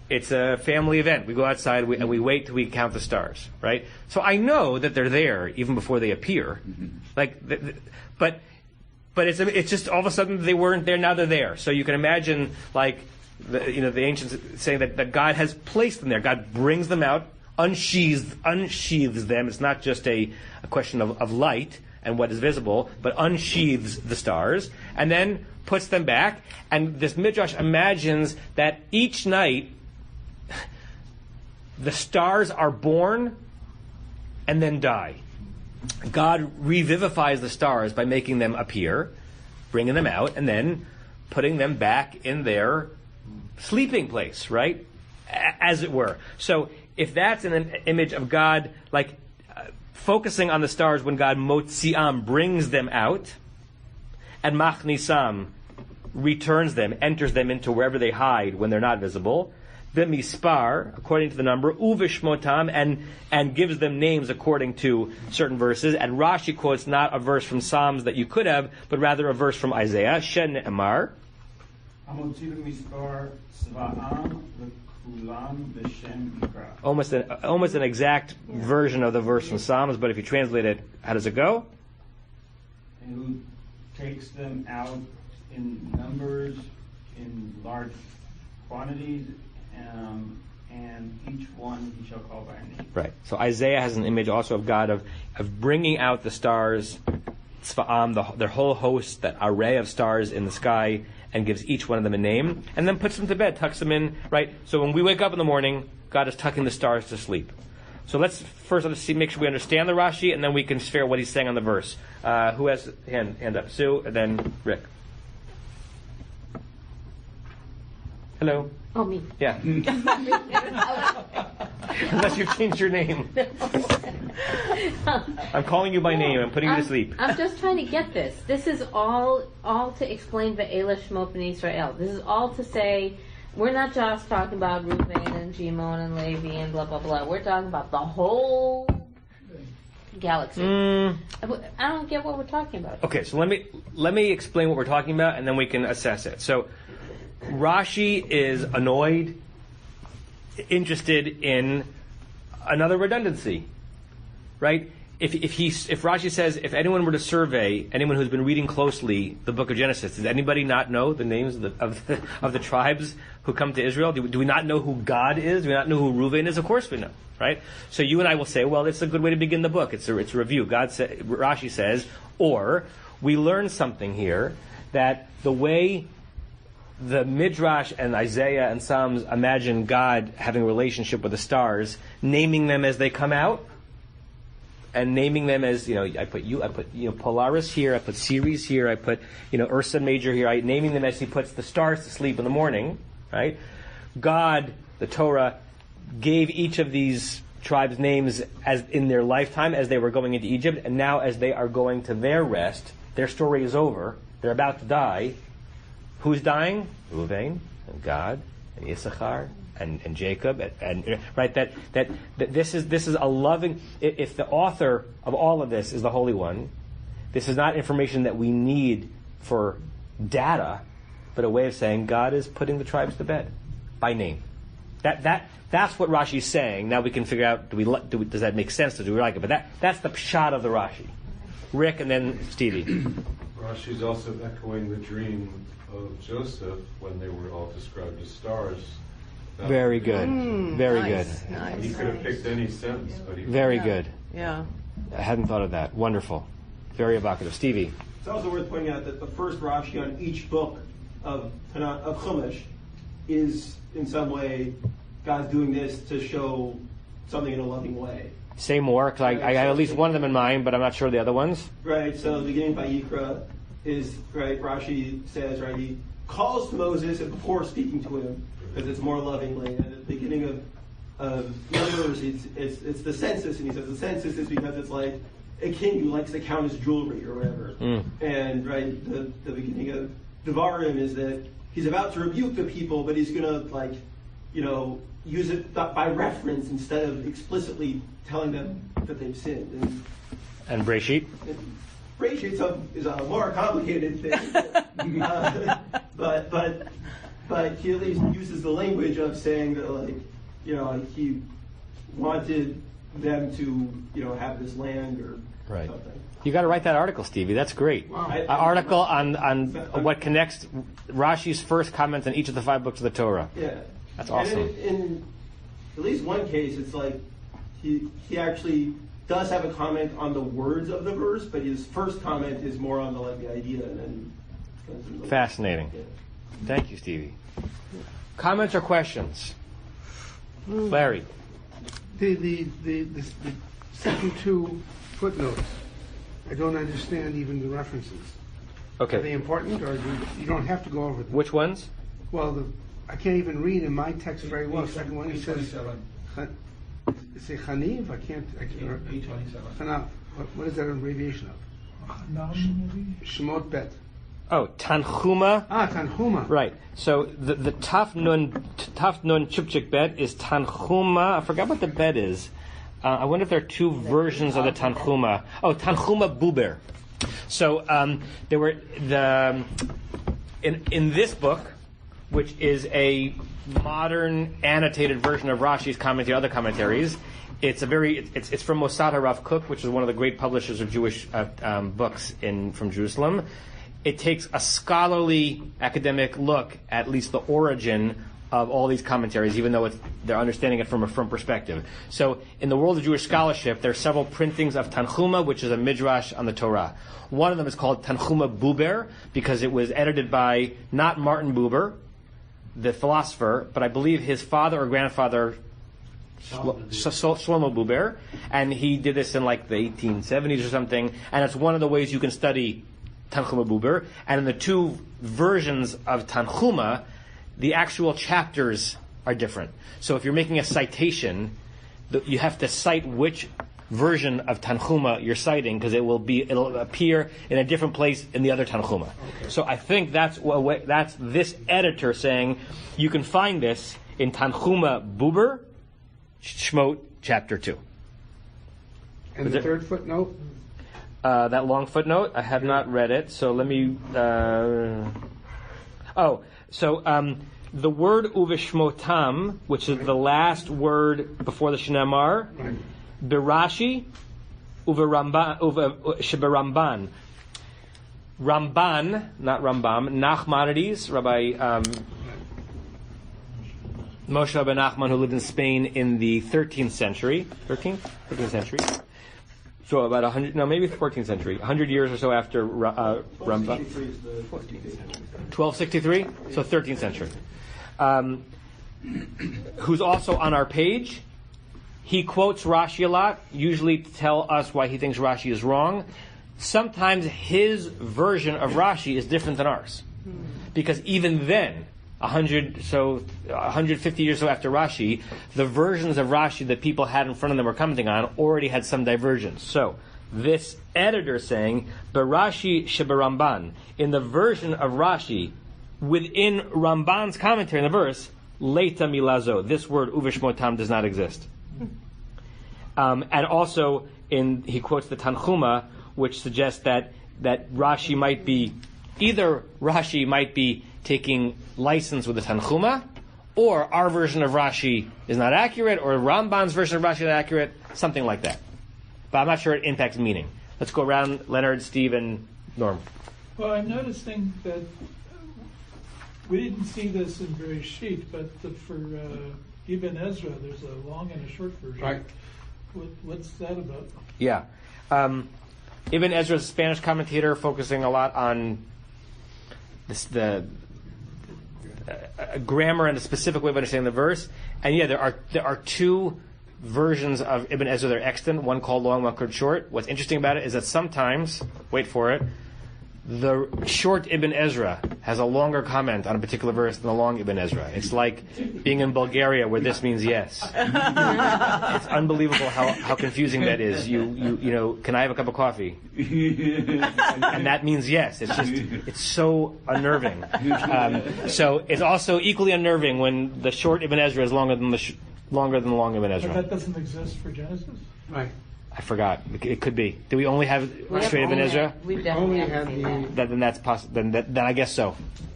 it's a family event. We go outside and we wait till we count the stars, right? So I know that they're there even before they appear. But it's just all of a sudden they weren't there, now they're there. So you can imagine the ancients saying that God has placed them there. God brings them out, unsheathes them. It's not just a question of light and what is visible, but unsheathes the stars and then puts them back. And this midrash imagines that each night the stars are born and then die. God revivifies the stars by making them appear, bringing them out, and then putting them back in their sleeping place, right? As it were. So if that's an image of God, like focusing on the stars when God motzi'am, brings them out, and machnisam, returns them, enters them into wherever they hide when they're not visible, the mispar, according to the number, uvishmotam, and gives them names according to certain verses. And Rashi quotes not a verse from Psalms that you could have, but rather a verse from Isaiah, Shen Emar. Almost an exact version of the verse from Psalms, but if you translate it, how does it go? And who takes them out in numbers, in large quantities, and each one he shall call by name. Right. So Isaiah has an image also of God of bringing out the stars, tzva'am, their whole host, that array of stars in the sky, and gives each one of them a name, and then puts them to bed, tucks them in, right? So when we wake up in the morning, God is tucking the stars to sleep. So let's see, make sure we understand the Rashi, and then we can spare what he's saying on the verse. Who has hand up? Sue, and then Rick. Hello. Oh, me. Yeah. Unless you've changed your name. I'm calling you by name. I'm putting you to sleep. I'm just trying to get this. This is all to explain Ve'ela Shmot B'nai Israel. This is all to say, we're not just talking about Reuven and Shimon and Levi and blah, blah, blah. We're talking about the whole galaxy. I don't get what we're talking about. Okay, so let me explain what we're talking about, and then we can assess it. So Rashi is annoyed, interested in another redundancy, right? If Rashi says, if anyone were to survey anyone who's been reading closely the book of Genesis, does anybody not know the names of the tribes who come to Israel? Do we not know who God is? Do we not know who Reuven is? Of course we know, right? So you and I will say, well, it's a good way to begin the book. It's a review. Rashi says, or we learn something here that the way the Midrash and Isaiah and Psalms imagine God having a relationship with the stars, naming them as they come out, and naming them as, I put Polaris here, I put Ceres here, I put, Ursa Major here, naming them as he puts the stars to sleep in the morning, right? God, the Torah, gave each of these tribes names as in their lifetime as they were going into Egypt, and now as they are going to their rest, their story is over, they're about to die. Who's dying? Reuven and Gad and Issachar and Jacob and right that this is a loving. If the author of all of this is the Holy One, this is not information that we need for data, but a way of saying God is putting the tribes to bed by name. That's what Rashi's saying. Now we can figure out does that make sense? Do we like it? But that's the pshat of the Rashi. Rick and then Stevie. Rashi's also echoing the dream of Joseph when they were all described as stars. Very good. Very nice, good. Nice. He could have picked any sentence, but he... Very good. Yeah. I hadn't thought of that. Wonderful. Very evocative. Stevie. It's also worth pointing out that the first Rashi on each book of Chumash is in some way God's doing this to show something in a loving way. Say more, because I have at least one of them in mind, but I'm not sure the other ones. Right, so the beginning by Yikra is, right, Rashi says, right, he calls to Moses before speaking to him, because it's more lovingly. And at the beginning of Numbers, it's the census, and he says the census is because it's like a king who likes to count his jewelry or whatever. And, right, the beginning of Devarim is that he's about to rebuke the people, but he's going to, use it by reference instead of explicitly telling them that they've sinned. And Breshit? Breshit is a more complicated thing, but he at least uses the language of saying that, he wanted them to, have this land or something. You got to write that article, Stevie. That's great. Wow. An article on what connects Rashi's first comments on each of the 5 books of the Torah. Yeah. That's awesome. And in at least one case, it's like he actually does have a comment on the words of the verse, but his first comment is more on the idea, and then fascinating. Yeah. Thank you, Stevie. Comments or questions? Larry. The second two footnotes, I don't understand even the references. Okay. Are they important, or you don't have to go over them? Which ones? Well, I can't even read in my text very well. The second one, it says, say Chaniv? I can't. 827. Chanav. What is that an abbreviation of? Shemot Bet. Oh, Tanchuma. Tanchuma. Right. So the Taf Nun Chupchik Bet is Tanchuma. I forgot what the bet is. I wonder if there are two versions of the Tanchuma. Oh, Tanchuma Buber. So there were in this book, which is a modern annotated version of Rashi's commentary, other commentaries. It's from Mossad HaRav Kook, which is one of the great publishers of Jewish books from Jerusalem. It takes a scholarly academic look at least the origin of all these commentaries, even though they're understanding it from a firm perspective. So in the world of Jewish scholarship, there are several printings of Tanchuma, which is a midrash on the Torah. One of them is called Tanchuma Buber, because it was edited by not Martin Buber, the philosopher, but I believe his father or grandfather, Shlomo Buber, and he did this in like the 1870s or something, and it's one of the ways you can study Tanchuma Buber. And in the two versions of Tanchuma, the actual chapters are different. So if you're making a citation, you have to cite which version of Tanchuma you're citing, because it'll appear in a different place in the other Tanchuma. Okay. So I think that's this editor saying you can find this in Tanchuma Buber, Shmot chapter 2. And the third footnote? That long footnote, I have not read it, so let me... the word uveshmotam, which is the last word before the Shnamar, Birashi, Sheberamban. Ramban, not Rambam, Nachmanides, Rabbi Moshe ben Nachman, who lived in Spain in the 13th century. 13th century. So about 100, no, maybe 14th century. 100 years or so after Rambam. 1263? So 13th century. Who's also on our page. He quotes Rashi a lot, usually to tell us why he thinks Rashi is wrong. Sometimes his version of Rashi is different than ours. Because even then, 150 years or so after Rashi, the versions of Rashi that people had in front of them were commenting on already had some divergence. So, this editor is saying, Barashi Sheberamban, in the version of Rashi, within Ramban's commentary in the verse, Leita Milazo, this word Uveshmotam does not exist. And also, he quotes the Tanchuma, which suggests that Rashi might be taking license with the Tanchuma, or our version of Rashi is not accurate, or Ramban's version of Rashi is not accurate, something like that. But I'm not sure it impacts meaning. Let's go around, Leonard, Steve, and Norm. Well, I'm noticing that we didn't see this in Bereshit, but for Ibn Ezra, there's a long and a short version. Right. What's that about? Yeah. Ibn Ezra is a Spanish commentator focusing a lot on the grammar and a specific way of understanding the verse. And yeah, there are two versions of Ibn Ezra that are extant, one called long, one called short. What's interesting about it is that sometimes, wait for it, the short Ibn Ezra has a longer comment on a particular verse than the long Ibn Ezra. It's like being in Bulgaria where this means yes. It's unbelievable how confusing that is. You know, can I have a cup of coffee? And that means yes. It's so unnerving. So it's also equally unnerving when the short Ibn Ezra is longer than the long Ibn Ezra. But that doesn't exist for Genesis? Right. I forgot. It could be. Do we only have straight Ibn Ezra? We definitely haven't seen that. Then that's possible. Then I guess so.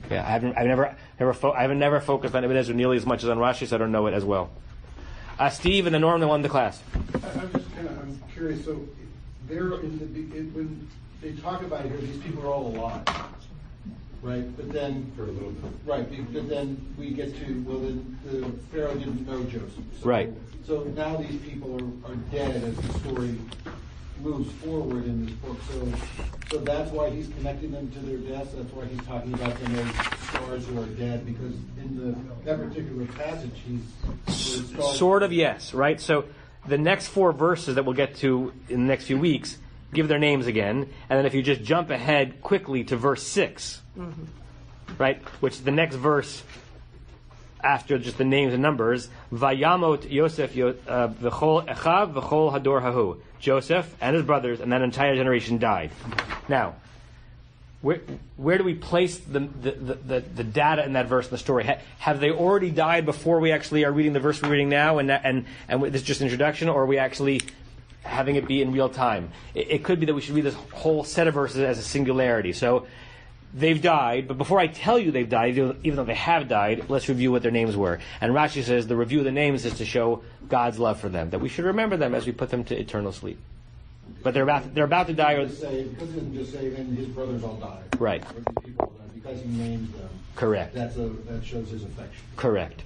Yeah, I've never focused on Ibn Ezra nearly as much as on Rashi, so I don't know it as well. Steve and the Norm that won the class. I'm curious. So when they talk about it here, these people are all alive, right? But then for a little bit, right? But then we get to the Pharaoh didn't know Joseph, right? So now these people are dead as the story moves forward in this book. So that's why he's connecting them to their deaths. That's why he's talking about them as stars who are dead, because in that particular passage, he's sort of, yes, right? So the next 4 verses that we'll get to in the next few weeks give their names again, and then if you just jump ahead quickly to verse 6, right, which is the next verse after just the names and numbers, Vayamot Yosef v'chol echav v'chol hador hahu. Joseph and his brothers and that entire generation died. Now, where do we place the data in that verse in the story? Have they already died before we actually are reading the verse we're reading now, and this is just introduction, or are we actually having it be in real time? It could be that we should read this whole set of verses as a singularity. So they've died, but before I tell you they've died, even though they have died, let's review what their names were. And Rashi says the review of the names is to show God's love for them, that we should remember them as we put them to eternal sleep. But they're about to die. Because it doesn't just say, and his brothers all died. Right. Or the people all died, because he names them. Correct. That shows his affection. Correct.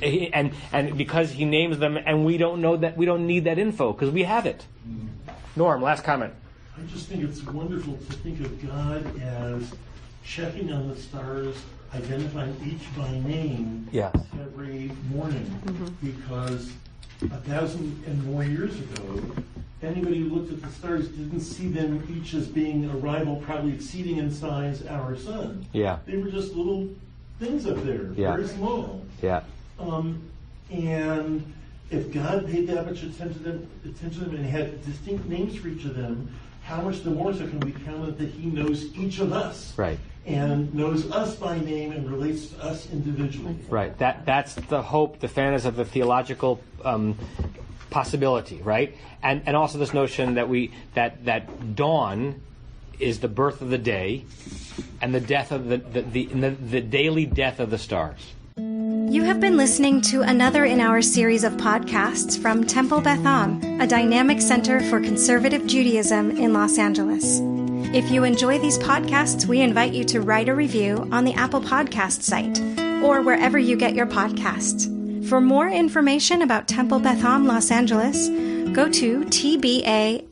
And because he names them, and we don't know that, we don't need that info because we have it. Norm, last comment. I just think it's wonderful to think of God as checking on the stars, identifying each by name every morning, because 1,000 and more years ago, anybody who looked at the stars didn't see them each as being a rival, probably exceeding in size our sun. Yeah. They were just little things up there, very small. Yeah. And if God paid that much attention to them and had distinct names for each of them, how much the more so can we count that He knows each of us, right, and knows us by name and relates to us individually. Right. That's the hope, the fantasy of the theological possibility, right? And also this notion that dawn is the birth of the day, and the death of the daily death of the stars. You have been listening to another in our series of podcasts from Temple Beth Am, a dynamic center for conservative Judaism in Los Angeles. If you enjoy these podcasts, we invite you to write a review on the Apple Podcast site or wherever you get your podcasts. For more information about Temple Beth Am Los Angeles, go to tbala.org.